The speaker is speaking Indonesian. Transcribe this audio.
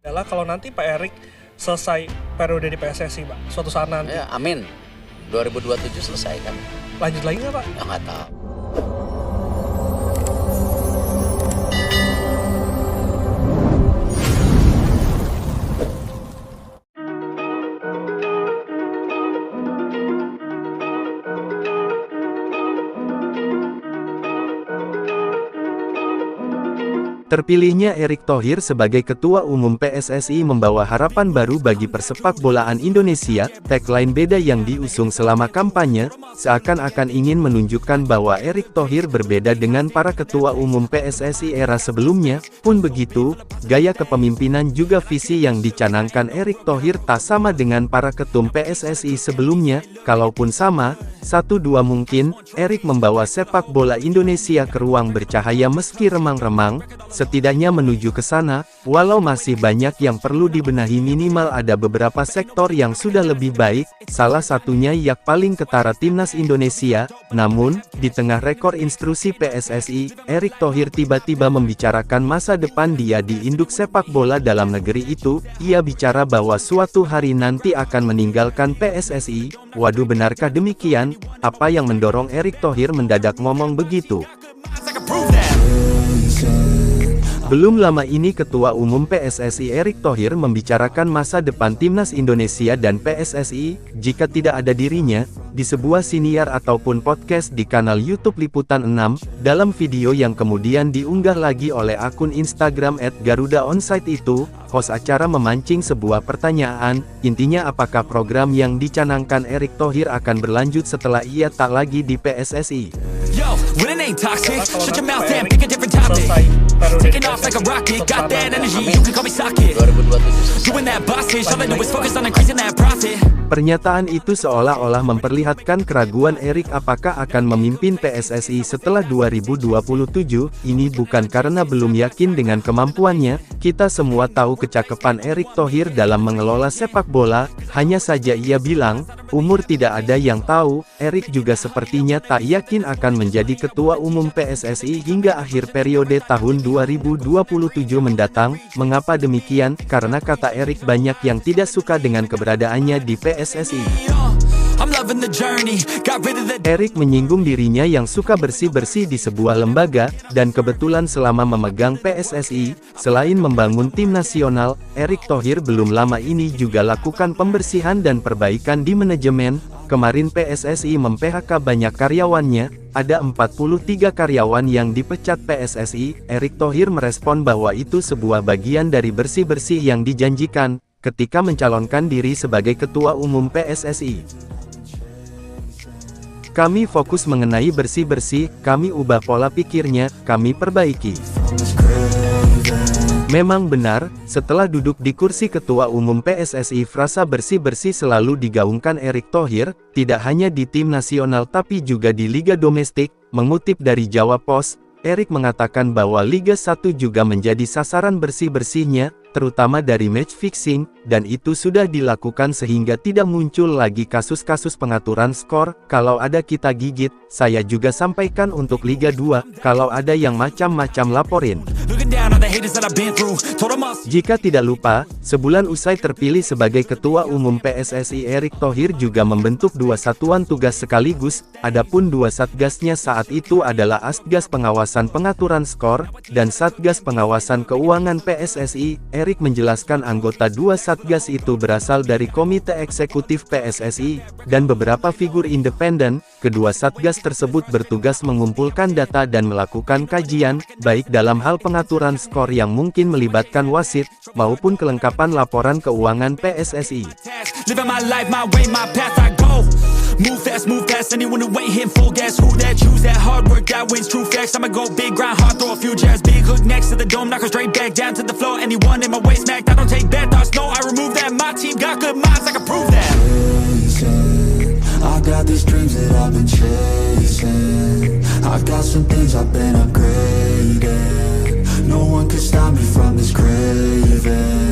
adalah kalau nanti Pak Erik selesai periode di PSSI, Pak, suatu saat nanti. Ya, amin. 2027 selesai kan? Lanjut lagi nggak, Pak? Ya nggak tahu. Terpilihnya Erick Thohir sebagai Ketua Umum PSSI membawa harapan baru bagi persepak bolaan Indonesia. Tagline beda yang diusung selama kampanye, seakan-akan ingin menunjukkan bahwa Erick Thohir berbeda dengan para Ketua Umum PSSI era sebelumnya. Pun begitu, gaya kepemimpinan juga visi yang dicanangkan Erick Thohir tak sama dengan para ketum PSSI sebelumnya. Kalaupun sama, dua mungkin, Erick membawa sepak bola Indonesia ke ruang bercahaya meski remang-remang. Setidaknya menuju ke sana, walau masih banyak yang perlu dibenahi, minimal ada beberapa sektor yang sudah lebih baik, salah satunya yak paling ketara timnas Indonesia. Namun, di tengah rekor instruksi PSSI, Erick Thohir tiba-tiba membicarakan masa depan dia di induk sepak bola dalam negeri itu. Ia bicara bahwa suatu hari nanti akan meninggalkan PSSI. Waduh, benarkah demikian? Apa yang mendorong Erick Thohir mendadak ngomong begitu? Belum lama ini Ketua Umum PSSI Erick Thohir membicarakan masa depan timnas Indonesia dan PSSI, jika tidak ada dirinya, di sebuah siniar ataupun podcast di kanal YouTube Liputan 6, dalam video yang kemudian diunggah lagi oleh akun Instagram @garudaonsite itu, host acara memancing sebuah pertanyaan, intinya apakah program yang dicanangkan Erick Thohir akan berlanjut setelah ia tak lagi di PSSI. Yo, when it ain't toxic, shut your mouth and pick a different topic. Taking off like a rocket, got that energy, you can call me socket. Doing that boss bitch, all I do is focus on increasing that profit. Pernyataan itu seolah-olah memperlihatkan keraguan Erick apakah akan memimpin PSSI setelah 2027. Ini bukan karena belum yakin dengan kemampuannya, kita semua tahu kecakapan Erick Thohir dalam mengelola sepak bola, hanya saja ia bilang, umur tidak ada yang tahu. Erick juga sepertinya tak yakin akan menjadi Ketua Umum PSSI hingga akhir periode tahun 2027 mendatang. Mengapa demikian? Karena kata Erick banyak yang tidak suka dengan keberadaannya di PSSI. Erick menyinggung dirinya yang suka bersih-bersih di sebuah lembaga, dan kebetulan selama memegang PSSI, selain membangun tim nasional, Erick Thohir belum lama ini juga lakukan pembersihan dan perbaikan di manajemen. Kemarin PSSI mem-PHK banyak karyawannya, ada 43 karyawan yang dipecat PSSI. Erick Thohir merespon bahwa itu sebuah bagian dari bersih-bersih yang dijanjikan ketika mencalonkan diri sebagai Ketua Umum PSSI. Kami fokus mengenai bersih-bersih, kami ubah pola pikirnya, kami perbaiki. Memang benar, setelah duduk di kursi Ketua Umum PSSI, frasa bersih-bersih selalu digaungkan Erick Thohir, tidak hanya di tim nasional tapi juga di liga domestik. Mengutip dari Jawa Post, Erick mengatakan bahwa Liga 1 juga menjadi sasaran bersih-bersihnya, terutama dari match fixing, dan itu sudah dilakukan sehingga tidak muncul lagi kasus-kasus pengaturan skor. Kalau ada kita gigit, saya juga sampaikan untuk Liga 2, kalau ada yang macam-macam laporin. Jika tidak lupa, sebulan usai terpilih sebagai Ketua Umum PSSI, Erick Thohir juga membentuk dua satuan tugas sekaligus. Adapun dua satgasnya saat itu adalah Satgas Pengawasan Pengaturan Skor, dan Satgas Pengawasan Keuangan PSSI. Erick menjelaskan anggota dua satgas itu berasal dari Komite Eksekutif PSSI, dan beberapa figur independen. Kedua satgas tersebut bertugas mengumpulkan data dan melakukan kajian, baik dalam hal pengaturan skor yang mungkin melibatkan wasit, maupun kelengkapan laporan keuangan PSSI. Move fast, anyone who ain't hitting full gas. Who that choose that hard work that wins, true facts. I'ma go big, grind hard, throw a few jabs. Big hook next to the dome, knock her straight back down to the floor. Anyone in my way smacked, I don't take bad thoughts, no, I remove that. My team got good minds, I can prove that. I got these dreams that I've been chasing. I got some things I've been upgrading. No one can stop me from this craving.